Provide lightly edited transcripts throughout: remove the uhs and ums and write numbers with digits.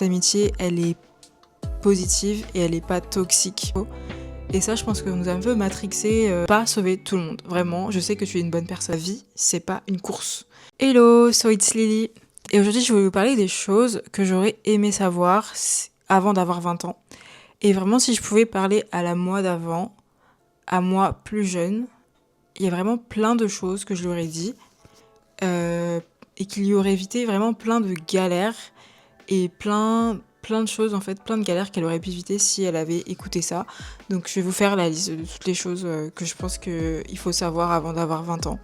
amitié, elle est positive et elle est pas toxique. Et ça, je pense qu'on nous a un peu matrixé, pas sauver tout le monde. Vraiment, je sais que tu es une bonne personne. La vie, c'est pas une course. Hello, so it's Lily. Et aujourd'hui, je voulais vous parler des choses que j'aurais aimé savoir avant d'avoir 20 ans. Et vraiment, si je pouvais parler à la moi d'avant, à moi plus jeune, il y a vraiment plein de choses que je lui aurais dit et qui lui auraient évité vraiment plein de galères et plein de choses en fait, plein de galères qu'elle aurait pu éviter si elle avait écouté ça. Donc je vais vous faire la liste de toutes les choses que je pense qu'il faut savoir avant d'avoir 20 ans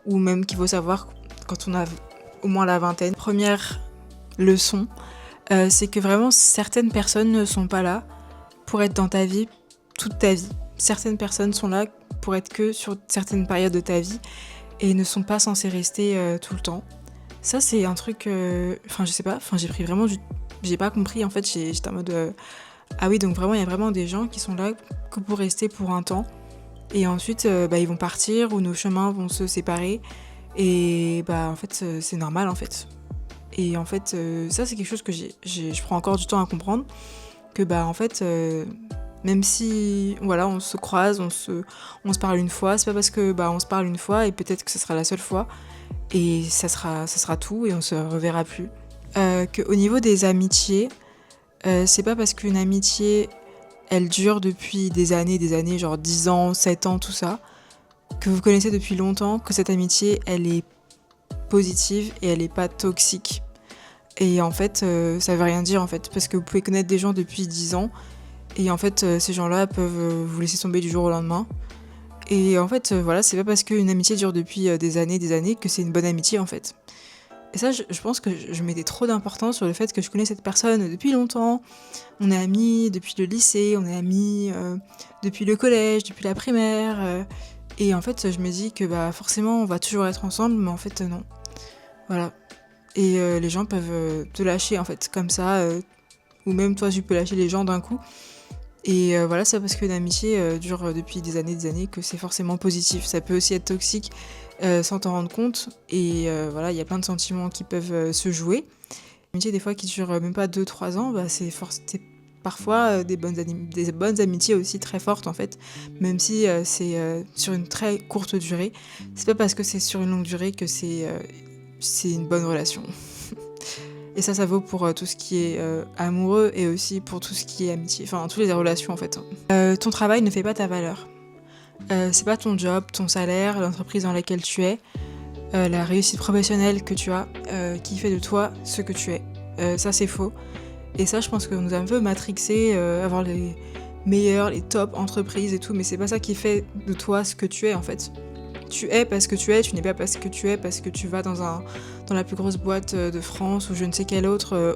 ou même qu'il faut savoir quand on a au moins la vingtaine. Première leçon, c'est que vraiment certaines personnes ne sont pas là pour être dans ta vie toute ta vie. Certaines personnes sont là pour être que sur certaines périodes de ta vie et ne sont pas censées rester tout le temps. Ça c'est un truc, je sais pas, j'ai pris vraiment j'ai pas compris en fait, j'étais en mode ah oui, donc vraiment il y a vraiment des gens qui sont là que pour rester pour un temps et ensuite ils vont partir ou nos chemins vont se séparer et en fait c'est normal en fait. Et en fait ça c'est quelque chose que je prends encore du temps à comprendre que en fait même si voilà on se croise, on se parle une fois, c'est pas parce que on se parle une fois et peut-être que ce sera la seule fois et ça sera tout et on se reverra plus. Qu'au niveau des amitiés, c'est pas parce qu'une amitié elle dure depuis des années, genre 10 ans, 7 ans, tout ça, que vous connaissez depuis longtemps, que cette amitié elle est positive et elle est pas toxique. Et en fait, ça veut rien dire en fait, parce que vous pouvez connaître des gens depuis 10 ans et en fait ces gens-là peuvent vous laisser tomber du jour au lendemain. Et en fait voilà, c'est pas parce qu'une amitié dure depuis des années que c'est une bonne amitié en fait. Et ça, je pense que je mettais trop d'importance sur le fait que je connais cette personne depuis longtemps. On est amis depuis le lycée, on est amis depuis le collège, depuis la primaire. Et en fait, je me dis que forcément, on va toujours être ensemble, mais en fait, non. Voilà. Et les gens peuvent te lâcher, en fait, comme ça. Ou même toi, tu peux lâcher les gens d'un coup. Et voilà, c'est parce qu'une amitié dure depuis des années que c'est forcément positif. Ça peut aussi être toxique sans t'en rendre compte. Et voilà, il y a plein de sentiments qui peuvent se jouer. Une amitié, des fois, qui dure même pas 2-3 ans, c'est parfois des bonnes amitiés aussi très fortes, en fait. Même si c'est sur une très courte durée. C'est pas parce que c'est sur une longue durée que c'est une bonne relation. Et ça vaut pour tout ce qui est amoureux et aussi pour tout ce qui est amitié, enfin toutes les relations en fait. Ton travail ne fait pas ta valeur. C'est pas ton job, ton salaire, l'entreprise dans laquelle tu es, la réussite professionnelle que tu as qui fait de toi ce que tu es. Ça c'est faux. Et ça je pense qu'on nous a un peu matrixé, avoir les meilleures, les top entreprises et tout, mais c'est pas ça qui fait de toi ce que tu es en fait. Tu es parce que tu es, tu n'es pas parce que tu es, parce que tu vas dans la plus grosse boîte de France ou je ne sais quelle autre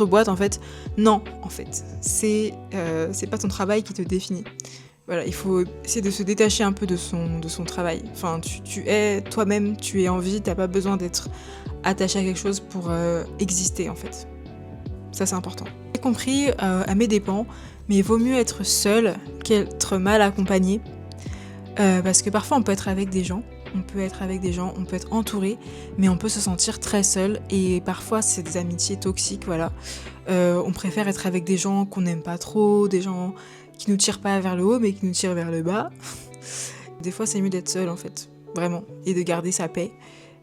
boîte en fait. Non, en fait, c'est pas ton travail qui te définit. Voilà, il faut essayer de se détacher un peu de son travail. Enfin, tu es toi-même, tu es en vie, t'as pas besoin d'être attaché à quelque chose pour exister en fait. Ça c'est important. J'ai compris à mes dépens, mais il vaut mieux être seul qu'être mal accompagné. Parce que parfois on peut être avec des gens, on peut être entouré, mais on peut se sentir très seul et parfois c'est des amitiés toxiques, voilà. On préfère être avec des gens qu'on n'aime pas trop, des gens qui nous tirent pas vers le haut mais qui nous tirent vers le bas. Des fois c'est mieux d'être seul en fait, vraiment, et de garder sa paix,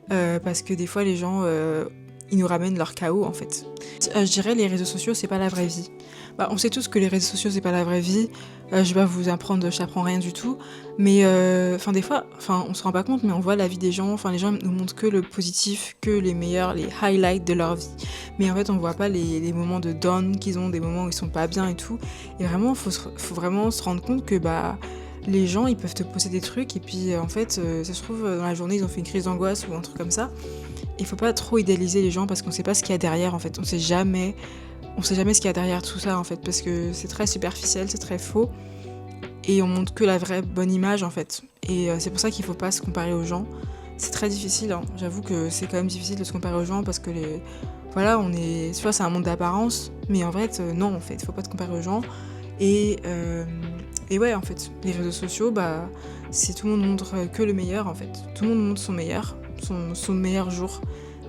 parce que des fois les gens ils nous ramènent leur chaos en fait. Je dirais les réseaux sociaux c'est pas la vraie vie. On sait tous que les réseaux sociaux c'est pas la vraie vie, je vais pas vous apprendre, j'apprends rien du tout, mais des fois, on se rend pas compte mais on voit la vie des gens, les gens nous montrent que le positif, que les meilleurs, les highlights de leur vie, mais en fait on voit pas les moments de down qu'ils ont, des moments où ils sont pas bien et tout, et vraiment faut vraiment se rendre compte que les gens ils peuvent te poser des trucs et puis en fait ça se trouve dans la journée ils ont fait une crise d'angoisse ou un truc comme ça. Il faut pas trop idéaliser les gens parce qu'on sait pas ce qu'il y a derrière en fait, on sait jamais ce qu'il y a derrière tout ça en fait, parce que c'est très superficiel, c'est très faux et on montre que la vraie bonne image en fait, et c'est pour ça qu'il faut pas se comparer aux gens. C'est très difficile, hein. J'avoue que c'est quand même difficile de se comparer aux gens parce que soit c'est un monde d'apparence, mais en fait non en fait, faut pas te comparer aux gens et ouais en fait, les réseaux sociaux c'est tout le monde montre que le meilleur en fait, tout le monde montre son meilleur jour,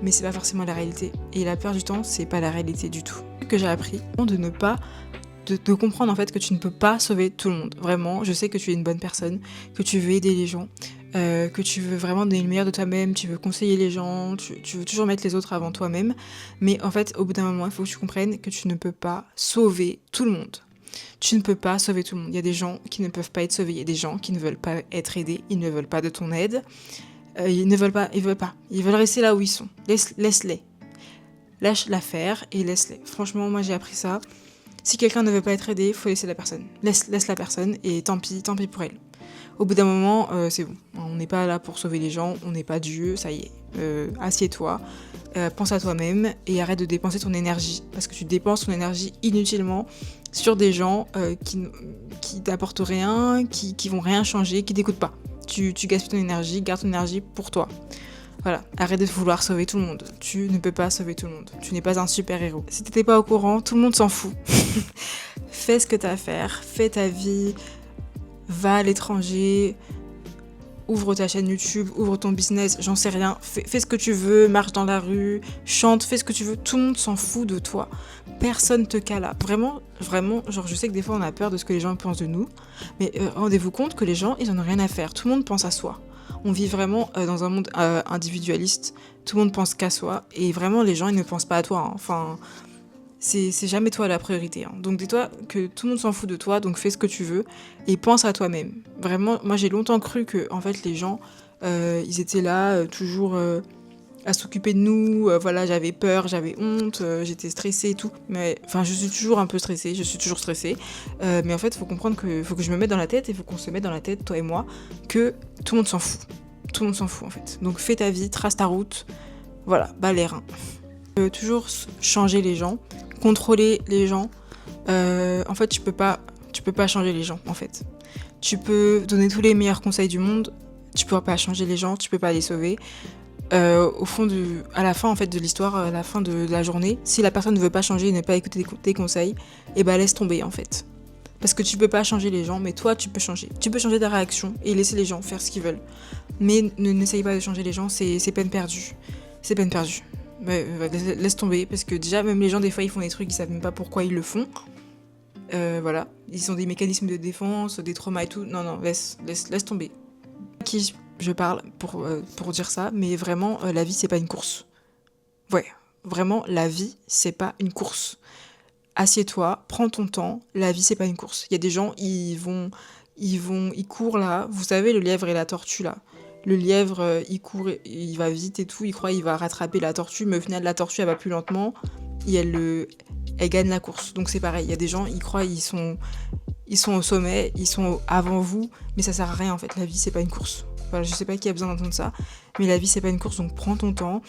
mais c'est pas forcément la réalité. Et la plupart du temps, c'est pas la réalité du tout. Que j'ai appris, de ne pas de comprendre en fait que tu ne peux pas sauver tout le monde. Vraiment, je sais que tu es une bonne personne, que tu veux aider les gens, que tu veux vraiment donner le meilleur de toi-même, tu veux conseiller les gens, tu veux toujours mettre les autres avant toi-même. Mais en fait, au bout d'un moment, il faut que tu comprennes que tu ne peux pas sauver tout le monde. Tu ne peux pas sauver tout le monde. Il y a des gens qui ne peuvent pas être sauvés, il y a des gens qui ne veulent pas être aidés, ils ne veulent pas de ton aide, ils ne veulent pas, ils veulent rester là où ils sont. Laisse-les. Lâche-la faire et laisse-les. Franchement, moi j'ai appris ça. Si quelqu'un ne veut pas être aidé, faut laisser la personne. Laisse la personne et tant pis pour elle. Au bout d'un moment, c'est bon. On n'est pas là pour sauver les gens, on n'est pas Dieu, ça y est. Assieds-toi, pense à toi-même et arrête de dépenser ton énergie. Parce que tu dépenses ton énergie inutilement sur des gens qui t'apportent rien, qui vont rien changer, qui t'écoutent pas. Tu gaspilles ton énergie, garde ton énergie pour toi. Voilà, arrête de vouloir sauver tout le monde. Tu ne peux pas sauver tout le monde. Tu n'es pas un super-héros. Si t'étais pas au courant, tout le monde s'en fout. Fais ce que t'as à faire, fais ta vie, va à l'étranger, ouvre ta chaîne YouTube, ouvre ton business, j'en sais rien. Fais ce que tu veux, marche dans la rue, chante, fais ce que tu veux. Tout le monde s'en fout de toi. Personne te cala. Vraiment, genre je sais que des fois on a peur de ce que les gens pensent de nous, mais rendez-vous compte que les gens, ils en ont rien à faire. Tout le monde pense à soi. On vit vraiment dans un monde individualiste. Tout le monde pense qu'à soi. Et vraiment, les gens, ils ne pensent pas à toi. Hein. Enfin, c'est jamais toi la priorité. Hein. Donc dis-toi que tout le monde s'en fout de toi, donc fais ce que tu veux. Et pense à toi-même. Vraiment, moi j'ai longtemps cru que en fait, les gens, ils étaient là, toujours à s'occuper de nous. Voilà, j'avais peur, j'avais honte, j'étais stressée et tout. Mais enfin, je suis toujours un peu stressée, je suis toujours stressée. Mais en fait, il faut comprendre faut que je me mette dans la tête, il faut qu'on se mette dans la tête, toi et moi, que tout le monde s'en fout. Tout le monde s'en fout en fait. Donc fais ta vie, trace ta route. Voilà, bas les reins. Toujours changer les gens, contrôler les gens. En fait, tu peux pas changer les gens en fait. Tu peux donner tous les meilleurs conseils du monde, tu pourras pas changer les gens, tu peux pas les sauver. À la fin en fait de l'histoire, à la fin de la journée, si la personne ne veut pas changer et ne pas écouter tes conseils, et ben laisse tomber en fait. Parce que tu peux pas changer les gens, mais toi tu peux changer. Tu peux changer ta réaction et laisser les gens faire ce qu'ils veulent. Mais n'essaye pas de changer les gens, c'est peine perdue. C'est peine perdue. Mais, laisse tomber, parce que déjà même les gens des fois ils font des trucs, ils savent même pas pourquoi ils le font. Voilà, ils ont des mécanismes de défense, des traumas et tout. Non, laisse tomber. Qui je parle pour dire ça, mais vraiment, la vie, c'est pas une course. Ouais, vraiment, la vie, c'est pas une course. Assieds-toi, prends ton temps, la vie, c'est pas une course. Il y a des gens, ils courent là, vous savez, le lièvre et la tortue là. Le lièvre, il court, il va vite et tout, il croit qu'il va rattraper la tortue, mais au final, la tortue, elle va plus lentement, et elle gagne la course. Donc c'est pareil, il y a des gens, ils croient, ils sont au sommet, ils sont avant vous, mais ça sert à rien en fait, la vie, c'est pas une course. Voilà, je sais pas qui a besoin d'entendre ça, mais la vie c'est pas une course, donc prends ton temps.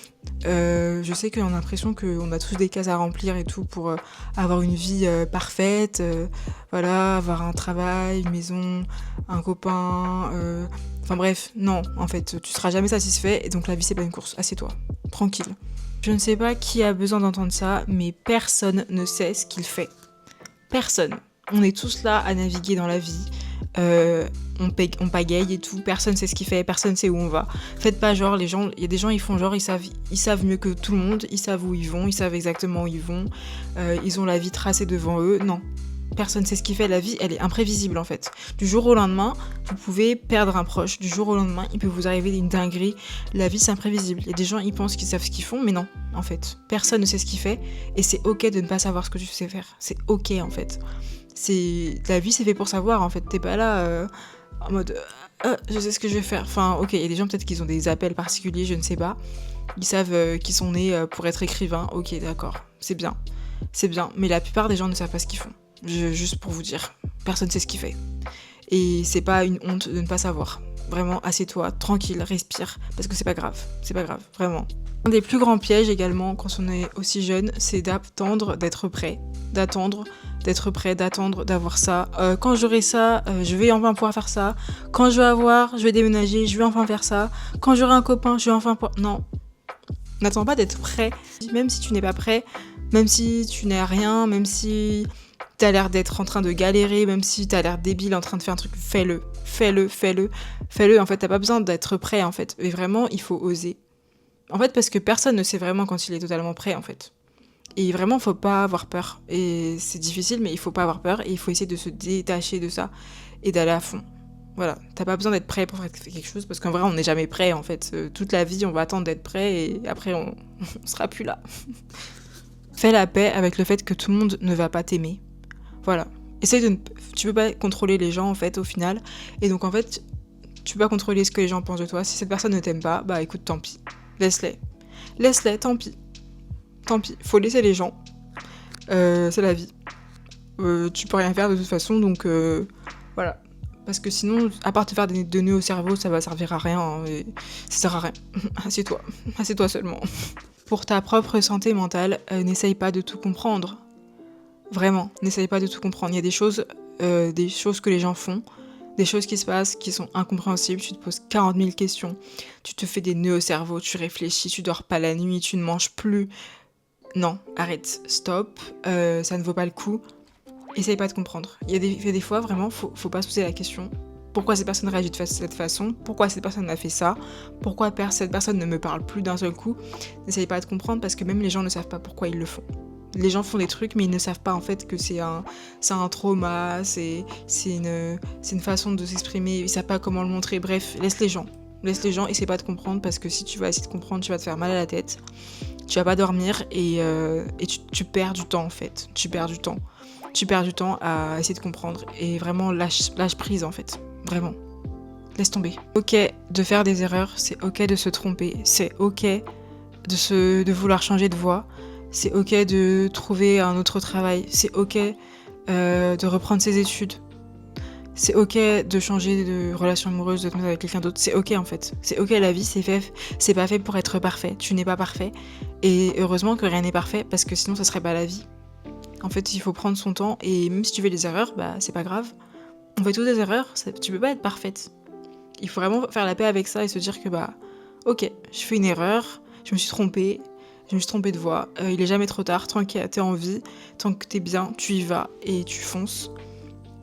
Je sais qu'on a l'impression qu'on a tous des cases à remplir et tout pour avoir une vie parfaite, voilà, avoir un travail, une maison, un copain, enfin bref, non, en fait, tu seras jamais satisfait, et donc la vie c'est pas une course, assieds-toi, tranquille. Je ne sais pas qui a besoin d'entendre ça, mais personne ne sait ce qu'il fait. Personne. On est tous là à naviguer dans la vie. On pagaille et tout, personne sait ce qu'il fait, personne sait où on va. Faites pas genre, il y a des gens ils font genre, ils savent mieux que tout le monde, ils savent où ils vont, ils savent exactement où ils vont, ils ont la vie tracée devant eux. Non, personne sait ce qu'il fait, la vie elle est imprévisible en fait. Du jour au lendemain, vous pouvez perdre un proche, du jour au lendemain, il peut vous arriver une dinguerie, la vie c'est imprévisible. Il y a des gens ils pensent qu'ils savent ce qu'ils font, mais non, en fait, personne ne sait ce qu'il fait, et c'est ok de ne pas savoir ce que tu sais faire, c'est ok en fait. La vie c'est fait pour savoir en fait, t'es pas là en mode je sais ce que je vais faire. Enfin ok, il y a des gens peut-être qu'ils ont des appels particuliers, je ne sais pas, ils savent qu'ils sont nés pour être écrivains, ok d'accord, c'est bien, mais la plupart des gens ne savent pas ce qu'ils font. Juste pour vous dire, personne ne sait ce qu'il fait, et c'est pas une honte de ne pas savoir. Vraiment, assieds-toi, tranquille, respire, parce que c'est pas grave, vraiment. Un des plus grands pièges également quand on est aussi jeune, c'est d'attendre d'être prêt, d'attendre, d'avoir ça. Quand j'aurai ça, je vais enfin pouvoir faire ça. Quand je vais déménager, je vais enfin faire ça. Quand j'aurai un copain, je vais enfin pouvoir... Non, n'attends pas d'être prêt. Même si tu n'es pas prêt, même si tu n'es rien, même si t'as l'air d'être en train de galérer, même si t'as l'air débile en train de faire un truc, fais-le. En fait, t'as pas besoin d'être prêt en fait. Et vraiment, il faut oser. En fait, parce que personne ne sait vraiment quand il est totalement prêt, en fait. Et vraiment, faut pas avoir peur. Et c'est difficile, mais il faut pas avoir peur et il faut essayer de se détacher de ça et d'aller à fond. Voilà, t'as pas besoin d'être prêt pour faire quelque chose parce qu'en vrai, on n'est jamais prêt en fait. Toute la vie, on va attendre d'être prêt et après, on sera plus là. Fais la paix avec le fait que tout le monde ne va pas t'aimer. Voilà. Essaye de ne... Tu peux pas contrôler les gens en fait au final. Et donc en fait, tu peux pas contrôler ce que les gens pensent de toi. Si cette personne ne t'aime pas, bah écoute, tant pis. Laisse-les. Laisse-les, tant pis. Tant pis. Faut laisser les gens. C'est la vie. Tu peux rien faire de toute façon, donc voilà. Parce que sinon, à part te faire des nœuds au cerveau, ça va servir à rien. Hein, et ça sert à rien. Assieds-toi. Assieds-toi seulement. Pour ta propre santé mentale, n'essaye pas de tout comprendre. Vraiment, n'essaye pas de tout comprendre. Il y a des choses que les gens font, des choses qui se passent qui sont incompréhensibles. Tu te poses 40 000 questions. Tu te fais des nœuds au cerveau, tu réfléchis, tu dors pas la nuit, tu ne manges plus. Non, arrête, stop. Ça ne vaut pas le coup. Essaye pas de comprendre. Il y a des fois, vraiment, faut pas se poser la question. Pourquoi cette personne réagit de cette façon? Pourquoi cette personne a fait ça? Pourquoi cette personne ne me parle plus d'un seul coup? N'essaye pas de comprendre parce que même les gens ne savent pas pourquoi ils le font. Les gens font des trucs mais ils ne savent pas en fait que c'est un trauma, c'est une façon de s'exprimer, ils savent pas comment le montrer. Bref, laisse les gens. Laisse les gens, essaie pas de comprendre parce que si tu vas essayer de comprendre, tu vas te faire mal à la tête. Tu vas pas dormir et tu perds du temps en fait. Tu perds du temps. Tu perds du temps à essayer de comprendre et vraiment lâche prise en fait. Vraiment. Laisse tomber. Ok de faire des erreurs, c'est ok de se tromper, c'est ok de vouloir changer de voie, c'est ok de trouver un autre travail, c'est ok de reprendre ses études, c'est ok de changer de relation amoureuse, de te mettre avec quelqu'un d'autre, c'est ok en fait. C'est ok, la vie c'est pas fait pour être parfait, tu n'es pas parfait et heureusement que rien n'est parfait parce que sinon ça serait pas la vie. En fait il faut prendre son temps et même si tu fais des erreurs, bah c'est pas grave. On fait tous des erreurs, tu peux pas être parfaite. Il faut vraiment faire la paix avec ça et se dire que bah ok, je fais une erreur, je me suis trompée de voie, il est jamais trop tard, tant que t'es en vie, tant que t'es bien, tu y vas et tu fonces.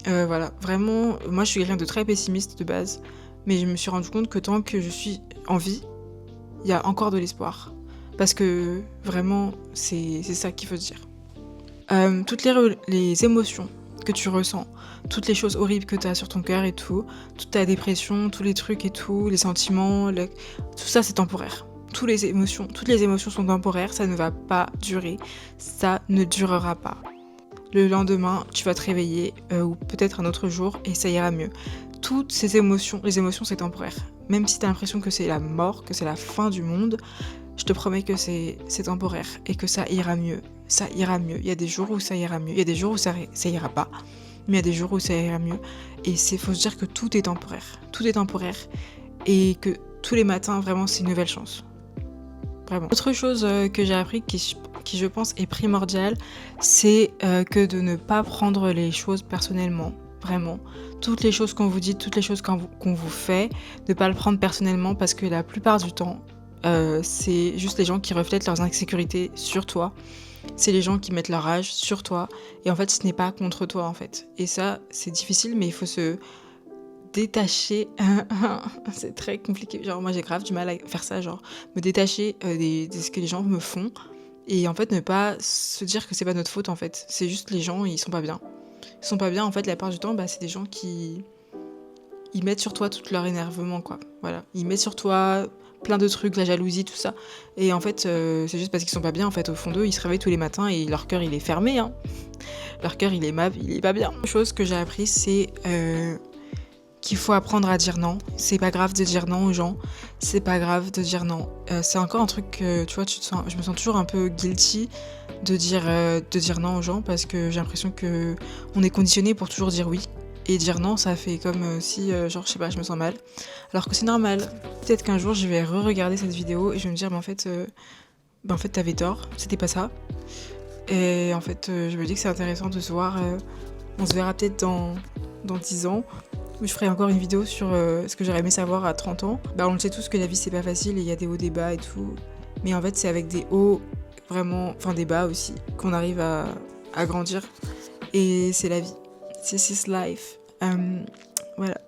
Voilà, vraiment, moi je suis quelqu'un de très pessimiste de base, mais je me suis rendu compte que tant que je suis en vie, il y a encore de l'espoir. Parce que vraiment, c'est ça qu'il faut se dire. Toutes les émotions que tu ressens, toutes les choses horribles que tu as sur ton cœur et tout, toute ta dépression, tous les trucs et tout, les sentiments, tout ça c'est temporaire. Toutes les émotions sont temporaires, ça ne va pas durer, ça ne durera pas. Le lendemain, tu vas te réveiller, ou peut-être un autre jour, et ça ira mieux. Toutes ces émotions, les émotions c'est temporaire. Même si tu as l'impression que c'est la mort, que c'est la fin du monde, je te promets que c'est temporaire et que ça ira mieux. Ça ira mieux. Il y a des jours où ça ira mieux. Il y a des jours où ça ira pas. Mais il y a des jours où ça ira mieux. Et faut se dire que tout est temporaire. Tout est temporaire. Et que tous les matins, vraiment, c'est une nouvelle chance. Vraiment. Autre chose que j'ai appris qui je pense est primordiale, c'est que de ne pas prendre les choses personnellement. Vraiment. Toutes les choses qu'on vous dit, toutes les choses qu'on vous fait, ne pas le prendre personnellement parce que la plupart du temps, c'est juste les gens qui reflètent leurs insécurités sur toi. C'est les gens qui mettent leur rage sur toi. Et en fait, ce n'est pas contre toi, en fait. Et ça, c'est difficile, mais il faut se détacher. C'est très compliqué. Genre, moi, j'ai grave du mal à faire ça. Genre, me détacher de ce que les gens me font. Et en fait, ne pas se dire que c'est pas notre faute, en fait. C'est juste les gens, ils sont pas bien. Ils sont pas bien, en fait, la plupart du temps, bah, c'est des gens qui... Ils mettent sur toi tout leur énervement, quoi. Voilà. Ils mettent sur toi... plein de trucs, la jalousie, tout ça. Et en fait, c'est juste parce qu'ils sont pas bien. En fait, au fond d'eux, ils se réveillent tous les matins et leur cœur, il est fermé. Hein. Leur cœur, il est pas bien. Une chose que j'ai appris, c'est qu'il faut apprendre à dire non. C'est pas grave de dire non aux gens. C'est pas grave de dire non. C'est encore un truc que, tu vois, je me sens toujours un peu guilty de dire non aux gens parce que j'ai l'impression que on est conditionné pour toujours dire oui. Et dire non, ça fait comme si, genre, je sais pas, je me sens mal. Alors que c'est normal. Peut-être qu'un jour, je vais re-regarder cette vidéo et je vais me dire, mais en fait, t'avais tort, c'était pas ça. Et en fait, je me dis que c'est intéressant de se voir. On se verra peut-être dans 10 ans, où je ferai encore une vidéo sur ce que j'aurais aimé savoir à 30 ans. Bah, on le sait tous que la vie, c'est pas facile et il y a des hauts, des bas et tout. Mais en fait, c'est avec des hauts, vraiment, enfin des bas aussi, qu'on arrive à grandir. Et c'est la vie. This is life. Voilà.